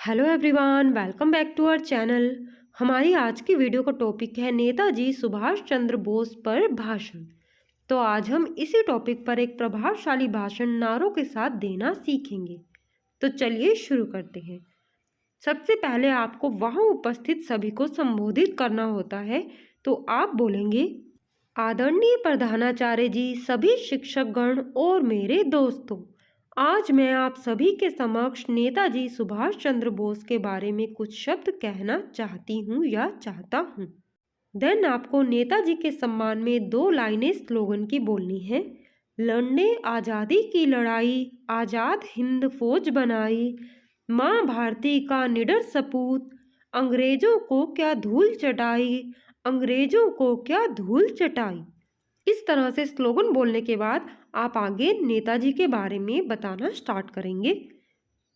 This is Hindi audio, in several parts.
Hello everyone, welcome back to our channel. हमारी आज की वीडियो का टॉपिक है नेताजी सुभाष चंद्र बोस पर भाषण। तो आज हम इसी टॉपिक पर एक प्रभावशाली भाषण नारों के साथ देना सीखेंगे। तो चलिए शुरू करते हैं। सबसे पहले आपको वहां उपस्थित सभी को संबोधित करना होता है। तो आप बोलेंगे, आदरणीय प्रधानाचार्य जी, सभी शिक्षकगण और मेरे दोस्तों, आज मैं आप सभी के समक्ष नेताजी सुभाष चंद्र बोस के बारे में कुछ शब्द कहना चाहती हूँ या चाहता हूँ। देन आपको नेताजी के सम्मान में 2 लाइनें स्लोगन की बोलनी है। लड़ने आज़ादी की लड़ाई, आज़ाद हिंद फौज बनाई, माँ भारती का निडर सपूत, अंग्रेजों को क्या धूल चटाई, अंग्रेजों को क्या धूल चटाई। इस तरह से स्लोगन बोलने के बाद आप आगे नेताजी के बारे में बताना स्टार्ट करेंगे।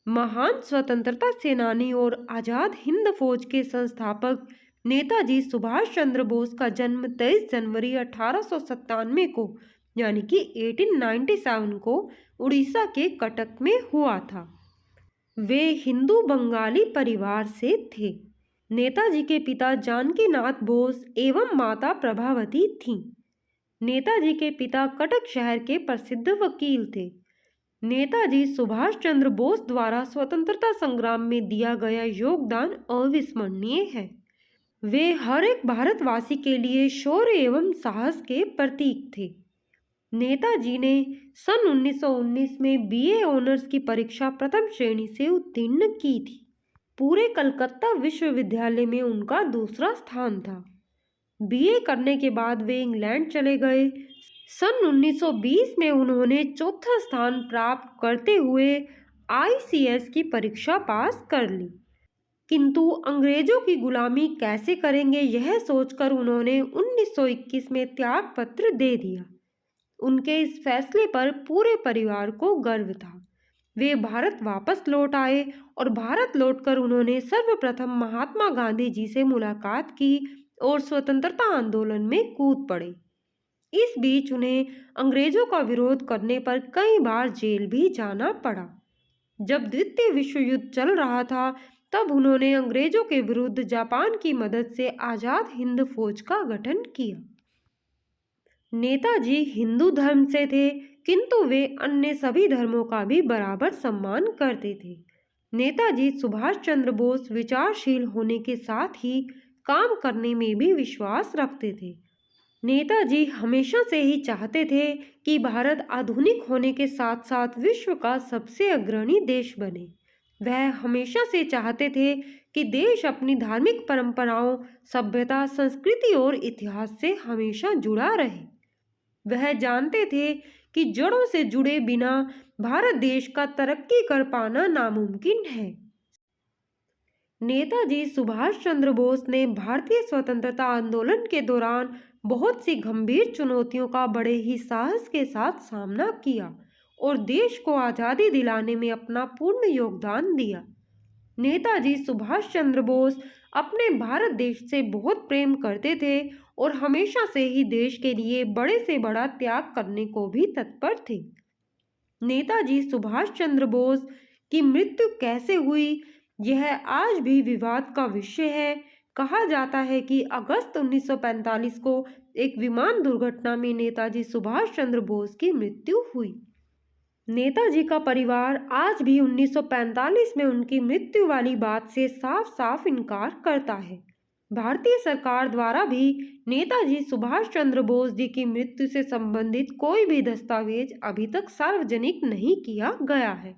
महान स्वतंत्रता सेनानी और आज़ाद हिंद फौज के संस्थापक नेताजी सुभाष चंद्र बोस का जन्म 23 जनवरी 1897 को यानी कि 1897 को उड़ीसा के कटक में हुआ था। वे हिंदू बंगाली परिवार से थे। नेताजी के पिता जानकीनाथ बोस एवं माता प्रभावती थीं। नेताजी के पिता कटक शहर के प्रसिद्ध वकील थे। नेताजी सुभाष चंद्र बोस द्वारा स्वतंत्रता संग्राम में दिया गया योगदान अविस्मरणीय है। वे हर एक भारतवासी के लिए शौर्य एवं साहस के प्रतीक थे। नेताजी ने सन 1919 में बीए ऑनर्स की परीक्षा प्रथम श्रेणी से उत्तीर्ण की थी। पूरे कलकत्ता विश्वविद्यालय में उनका दूसरा स्थान था। बीए करने के बाद वे इंग्लैंड चले गए। सन 1920 में उन्होंने चौथा स्थान प्राप्त करते हुए आईसीएस की परीक्षा पास कर ली, किंतु अंग्रेजों की गुलामी कैसे करेंगे यह सोचकर उन्होंने 1921 में त्याग पत्र दे दिया। उनके इस फैसले पर पूरे परिवार को गर्व था। वे भारत वापस लौट आए और भारत लौटकर उन्होंने सर्वप्रथम महात्मा गांधी जी से मुलाकात की और स्वतंत्रता आंदोलन में कूद पड़े। इस बीच उन्हें अंग्रेजों का विरोध करने पर कई बार जेल भी जाना पड़ा। जब द्वितीय विश्व युद्ध चल रहा था तब उन्होंने अंग्रेजों के विरुद्ध जापान की मदद से आज़ाद हिंद फौज का गठन किया। नेताजी हिंदू धर्म से थे, किंतु वे अन्य सभी धर्मों का भी बराबर सम्मान करते थे। नेताजी सुभाष चंद्र बोस विचारशील होने के साथ ही काम करने में भी विश्वास रखते थे। नेताजी हमेशा से ही चाहते थे कि भारत आधुनिक होने के साथ साथ विश्व का सबसे अग्रणी देश बने। वह हमेशा से चाहते थे कि देश अपनी धार्मिक परंपराओं, सभ्यता, संस्कृति और इतिहास से हमेशा जुड़ा रहे। वह जानते थे कि जड़ों से जुड़े बिना भारत देश का तरक्की कर पाना नामुमकिन है। नेताजी सुभाष चंद्र बोस ने भारतीय स्वतंत्रता आंदोलन के दौरान बहुत सी गंभीर चुनौतियों का बड़े ही साहस के साथ सामना किया और देश को आज़ादी दिलाने में अपना पूर्ण योगदान दिया। नेताजी सुभाष चंद्र बोस अपने भारत देश से बहुत प्रेम करते थे और हमेशा से ही देश के लिए बड़े से बड़ा त्याग करने को भी तत्पर थे। नेताजी सुभाष चंद्र बोस की मृत्यु कैसे हुई यह आज भी विवाद का विषय है। कहा जाता है कि अगस्त 1945 को एक विमान दुर्घटना में नेताजी सुभाष चंद्र बोस की मृत्यु हुई। नेताजी का परिवार आज भी 1945 में उनकी मृत्यु वाली बात से साफ साफ इनकार करता है। भारतीय सरकार द्वारा भी नेताजी सुभाष चंद्र बोस जी की मृत्यु से संबंधित कोई भी दस्तावेज अभी तक सार्वजनिक नहीं किया गया है।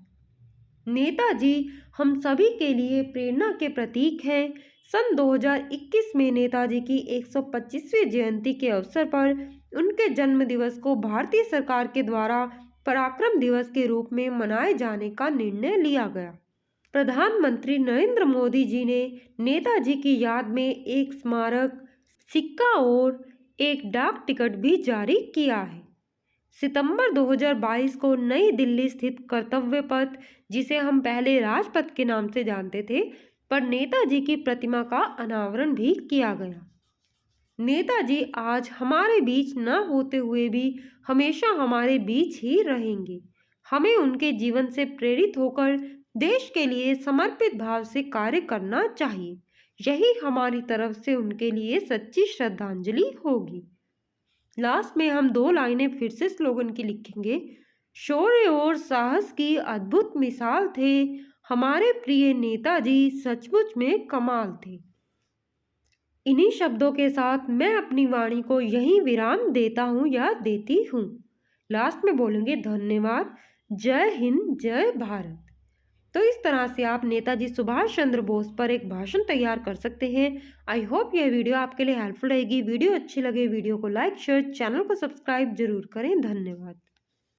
नेताजी हम सभी के लिए प्रेरणा के प्रतीक हैं। सन 2021 में नेताजी की 125वीं जयंती के अवसर पर उनके जन्म दिवस को भारतीय सरकार के द्वारा पराक्रम दिवस के रूप में मनाए जाने का निर्णय लिया गया। प्रधानमंत्री नरेंद्र मोदी जी ने नेताजी की याद में एक स्मारक सिक्का और एक डाक टिकट भी जारी किया है। सितंबर 2022 को नई दिल्ली स्थित कर्तव्य पथ, जिसे हम पहले राजपथ के नाम से जानते थे, पर नेताजी की प्रतिमा का अनावरण भी किया गया। नेताजी आज हमारे बीच न होते हुए भी हमेशा हमारे बीच ही रहेंगे। हमें उनके जीवन से प्रेरित होकर देश के लिए समर्पित भाव से कार्य करना चाहिए। यही हमारी तरफ से उनके लिए सच्ची श्रद्धांजलि होगी। लास्ट में हम 2 लाइनें फिर से स्लोगन की लिखेंगे। शौर्य और साहस की अद्भुत मिसाल थे हमारे प्रिय नेताजी, सचमुच में कमाल थे। इन्हीं शब्दों के साथ मैं अपनी वाणी को यहीं विराम देता हूँ या देती हूँ। लास्ट में बोलेंगे धन्यवाद, जय हिंद, जय भारत। तो इस तरह से आप नेताजी सुभाष चंद्र बोस पर एक भाषण तैयार कर सकते हैं। आई होप यह वीडियो आपके लिए हेल्पफुल रहेगी। वीडियो अच्छी लगे वीडियो को लाइक शेयर, चैनल को सब्सक्राइब जरूर करें। धन्यवाद।